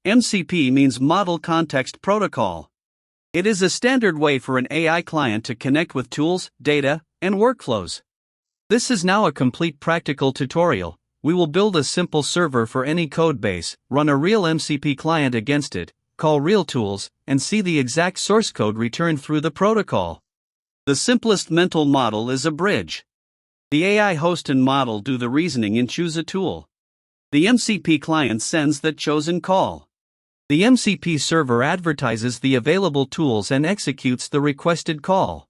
MCP means Model Context Protocol. It is a standard way for an AI client to connect with tools, data, and workflows. This is now a complete practical tutorial. We will build a simple server for any code base, run a real MCP client against it, call real tools, and see the exact source code returned through the protocol. The simplest mental model is a bridge. The AI host and model do the reasoning and choose a tool. The MCP client sends that chosen call. The MCP server advertises the available tools and executes the requested call.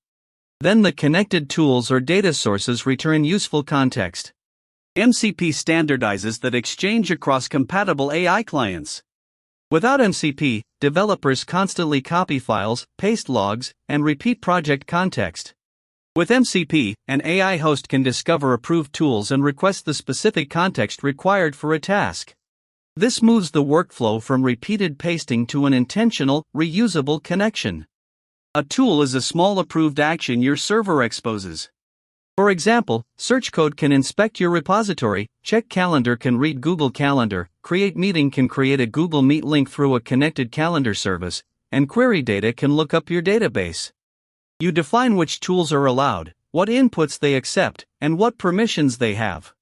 Then the connected tools or data sources return useful context. MCP standardizes that exchange across compatible AI clients. Without MCP, developers constantly copy files, paste logs, and repeat project context. With MCP, an AI host can discover approved tools and request the specific context required for a task. This moves the workflow from repeated pasting to an intentional, reusable connection. A tool is a small approved action your server exposes. For example, search code can inspect your repository, check calendar can read Google Calendar, create meeting can create a Google Meet link through a connected calendar service, and query data can look up your database. You define which tools are allowed, what inputs they accept, and what permissions they have.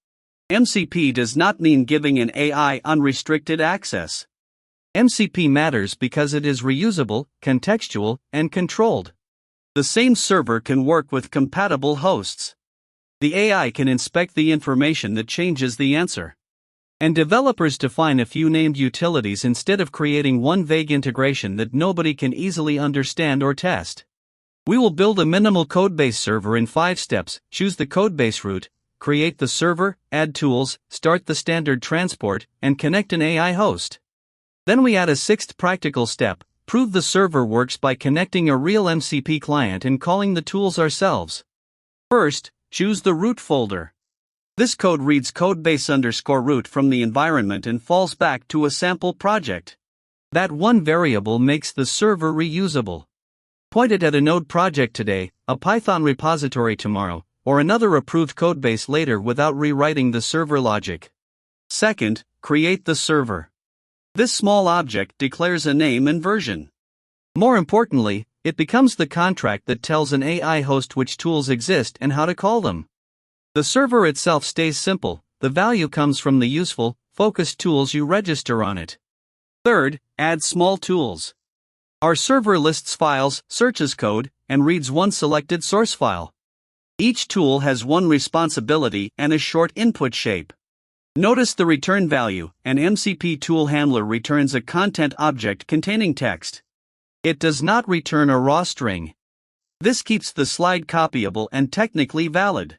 MCP does not mean giving an AI unrestricted access. MCP matters because it is reusable, contextual, and controlled. The same server can work with compatible hosts. The AI can inspect the information that changes the answer. And developers define a few named utilities instead of creating one vague integration that nobody can easily understand or test. We will build a minimal codebase server in 5 steps: choose the codebase root, create the server, add tools, start the standard transport, and connect an AI host. Then we add a 6th practical step: prove the server works by connecting a real MCP client and calling the tools ourselves. First, choose the root folder. This code reads codebase_root from the environment and falls back to a sample project. That one variable makes the server reusable. Point it at a node project today, a Python repository tomorrow, or another approved codebase later without rewriting the server logic. Second, create the server. This small object declares a name and version. More importantly, it becomes the contract that tells an AI host which tools exist and how to call them. The server itself stays simple, the value comes from the useful, focused tools you register on it. Third, add small tools. Our server lists files, searches code, and reads one selected source file. Each tool has one responsibility and a short input shape. Notice the return value: an MCP tool handler returns a content object containing text. It does not return a raw string. This keeps the slide copyable and technically valid.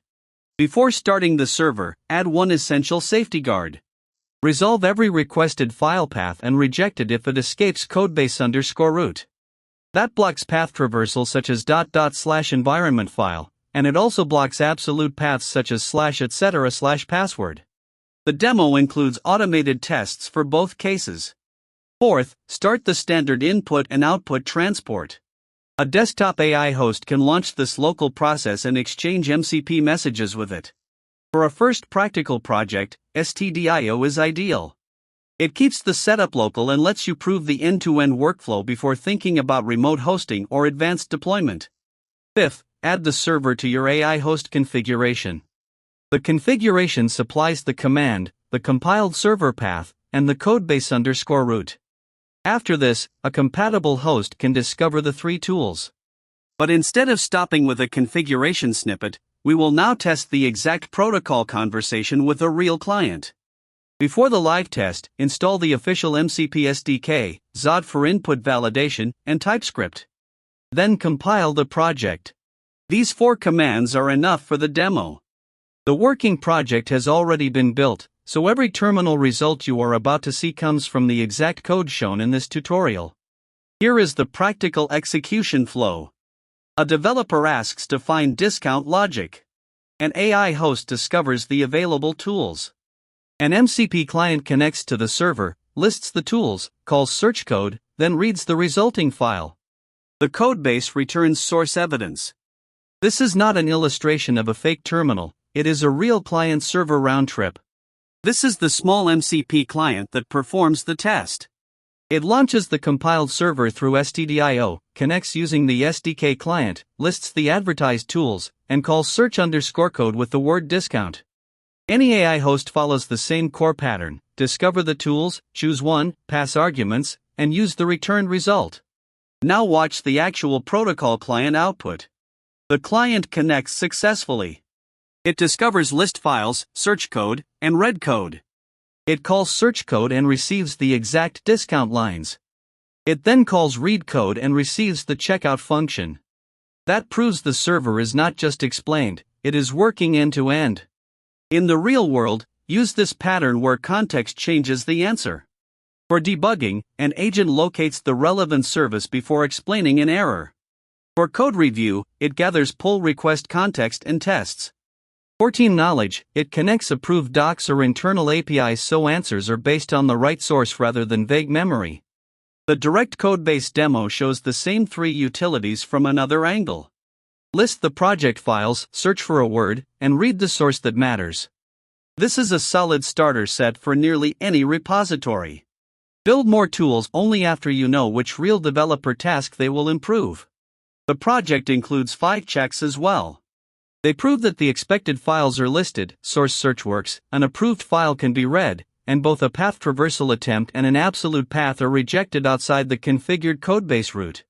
Before starting the server, add one essential safety guard. Resolve every requested file path and reject it if it escapes codebase_root. That blocks path traversal such as //environment file, and it also blocks absolute paths such as /etc/password. The demo includes automated tests for both cases. Fourth, start the standard input and output transport. A desktop AI host can launch this local process and exchange MCP messages with it. For a first practical project, STDIO is ideal. It keeps the setup local and lets you prove the end-to-end workflow before thinking about remote hosting or advanced deployment. Fifth, add the server to your AI host configuration. The configuration supplies the command, the compiled server path, and the codebase_root. After this, a compatible host can discover the 3 tools. But instead of stopping with a configuration snippet, we will now test the exact protocol conversation with a real client. Before the live test, install the official MCP SDK, XOD for input validation, and TypeScript. Then compile the project. These 4 commands are enough for the demo. The working project has already been built, so every terminal result you are about to see comes from the exact code shown in this tutorial. Here is the practical execution flow. A developer asks to find discount logic. An AI host discovers the available tools. An MCP client connects to the server, lists the tools, calls search code, then reads the resulting file. The codebase returns source evidence. This is not an illustration of a fake terminal, it is a real client-server round trip. This is the small MCP client that performs the test. It launches the compiled server through STDIO, connects using the SDK client, lists the advertised tools, and calls search_code with the word discount. Any AI host follows the same core pattern: discover the tools, choose one, pass arguments, and use the returned result. Now watch the actual protocol client output. The client connects successfully. It discovers list files, search code, and read code. It calls search code and receives the exact discount lines. It then calls read code and receives the checkout function. That proves the server is not just explained, it is working end to end. In the real world, use this pattern where context changes the answer. For debugging, an agent locates the relevant service before explaining an error. For code review, it gathers pull request context and tests. For team knowledge, it connects approved docs or internal APIs so answers are based on the right source rather than vague memory. The direct CODEBASE demo shows the same three utilities from another angle. List the project files, search for a word, and read the source that matters. This is a solid starter set for nearly any repository. Build more tools only after you know which real developer task they will improve. The project includes 5 checks as well. They prove that the expected files are listed, source search works, an approved file can be read, and both a path traversal attempt and an absolute path are rejected outside the configured codebase root.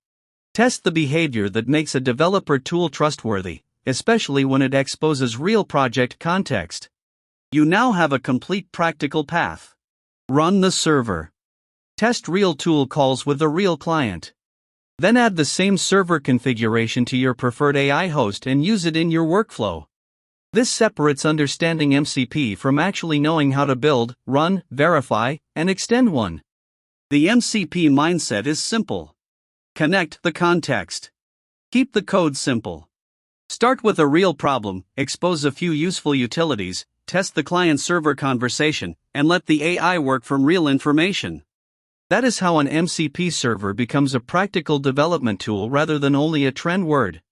Test the behavior that makes a developer tool trustworthy, especially when it exposes real project context. You now have a complete practical path. Run the server. Test real tool calls with a real client. Then add the same server configuration to your preferred AI host and use it in your workflow. This separates understanding MCP from actually knowing how to build, run, verify, and extend one. The MCP mindset is simple. Connect the context. Keep the code simple. Start with a real problem, expose a few useful utilities, test the client-server conversation, and let the AI work from real information. That is how an MCP server becomes a practical development tool rather than only a trend word.